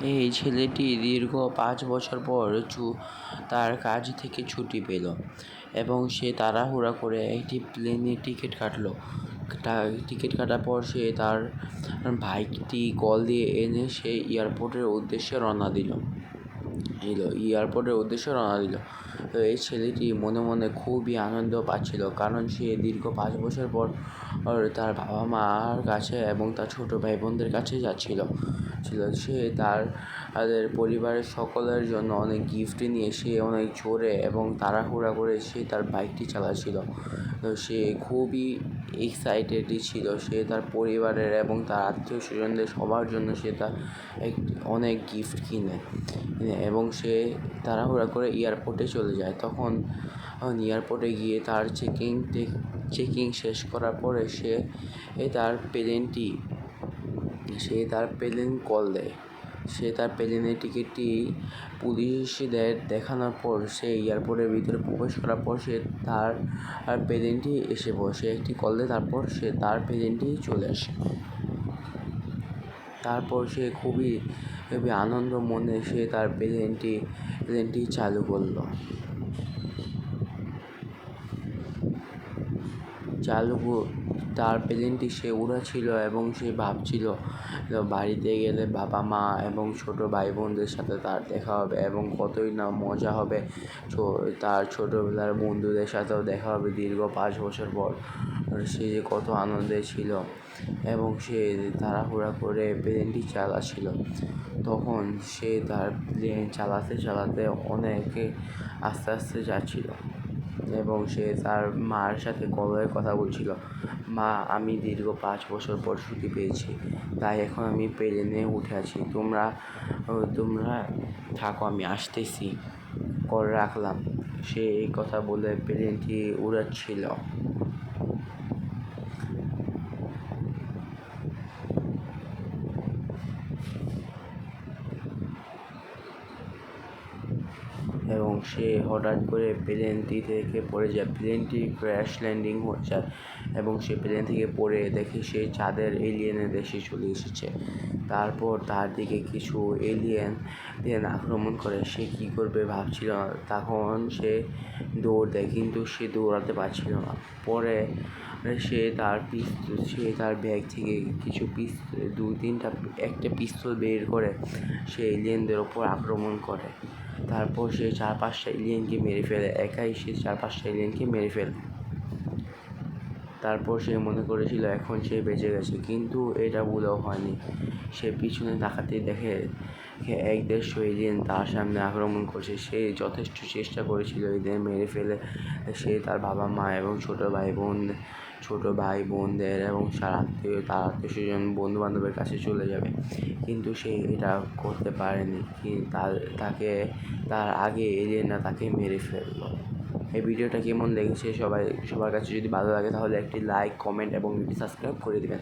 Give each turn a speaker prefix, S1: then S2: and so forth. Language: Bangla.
S1: এই ছেলেটি দীর্ঘ 5 বছর পর তার কাজ থেকে ছুটি পেল এবং সে তাড়াহুড়া করে একটি প্লেনের টিকিট কাটল। টিকিট কাটার পর সে তার ভাইটি কল দিয়ে এনে সে এয়ারপোর্টের উদ্দেশ্যে রওনা দিল। তো এই ছেলেটি মনে মনে খুবই আনন্দ পাচ্ছিল, কারণ সে দীর্ঘ 5 বছর পর তার বাবা মার কাছে এবং তার ছোট ভাই বোনদের কাছে যাচ্ছিল। সে তাদের পরিবারের সকলের জন্য অনেক গিফট নিয়ে সে অনেক জোরে এবং তাড়াহুড়া করে সে তার বাইকটি চালাচ্ছিল। তো সে খুবই এক্সাইটেডই ছিল। সে তার পরিবারের এবং তার আত্মীয় স্বজনদের সবার জন্য সে তার অনেক গিফট কিনে এবং সে তাড়াহুড়া করে এয়ারপোর্টে চলে যায়। তখন এয়ারপোর্টে গিয়ে তার চেকিং শেষ করার পরে সে তার প্লেন কল দেয়। সে তার প্লেনের টিকিটটি পুলিশদের দেখানোর পর সে এয়ারপোর্টের ভিতরে প্রবেশ করার পর সে তার প্লেনটি এসে বসে। একটি কল দেয়, তারপর সে তার প্লেনটি চলে আসে। তারপর সে খুবই আনন্দ মনে সে তার প্লেনটি চালু করলো। তার প্লেনটি সে উড়াচ্ছিল এবং সে ভাবছিল বাড়িতে গেলে বাবা মা এবং ছোট ভাই বোনদের সাথে তার দেখা হবে এবং কতই না মজা হবে। তার ছোটোবেলার বন্ধুদের সাথেও দেখা হবে দীর্ঘ 5 বছর পর। সে যে কত আনন্দে ছিল এবং সে তাড়াহুড়া করে প্লেনটি চালাচ্ছিল। তখন সে তার প্লেন চালাতে অনেক আস্তে আস্তে যাচ্ছিল এবং সে তার মার সাথে কলে কথা বলছিল, মা, আমি দীর্ঘ 5 বছর পর ছুটি পেয়েছি, তাই এখন আমি প্লেনে উঠে আছি। তোমরা থাকো, আমি আসতেছি, কল রাখলাম। সে এই কথা বলে প্লেনটি উড়াচ্ছিল। এবং সে হঠাৎ করে প্লেনটি থেকে পড়ে যায়। প্লেনটি ক্র্যাশ ল্যান্ডিং হচ্ছে এবং সে প্লেন থেকে পড়ে দেখে সে চাঁদের এলিয়েনের দেশে চলে এসেছে। তারপর তার দিকে কিছু এলিয়েন আক্রমণ করে। সে কী করবে ভাবছিল না। তখন সে দৌড় দেয়, কিন্তু সে দৌড়াতে পারছিল না। পরে সে তার ব্যাগ থেকে কিছু একটা পিস্তল বের করে সে এলিয়েনদের ওপর আক্রমণ করে। তারপর সে 4-5টা এলিয়েনকে মেরে ফেলে। একাই সে 4-5টা এলিয়েনকে মেরে ফেলে। তারপর সে মনে করেছিল এখন সে বেঁচে গেছে, কিন্তু এটা ভুলেও হয়নি। সে পিছনে তাকাতেই দেখে 1-150 এলিয়েন তার সামনে আক্রমণ করছে। সে যথেষ্ট চেষ্টা করেছিল এদের মেরে ফেলে সে তার বাবা মা এবং ছোট ভাই বোনদের এবং তার আত্মীয়-স্বজন বন্ধু বান্ধবের কাছে চলে যাবে, কিন্তু সে এটা করতে পারেনি। তার আগে এলিয়েনরা তাকে মেরে ফেলল। এই ভিডিওটা কেমন লেগেছে সবার কাছে যদি ভালো লাগে তাহলে একটি লাইক, কমেন্ট এবং সাবস্ক্রাইব করে দেবেন।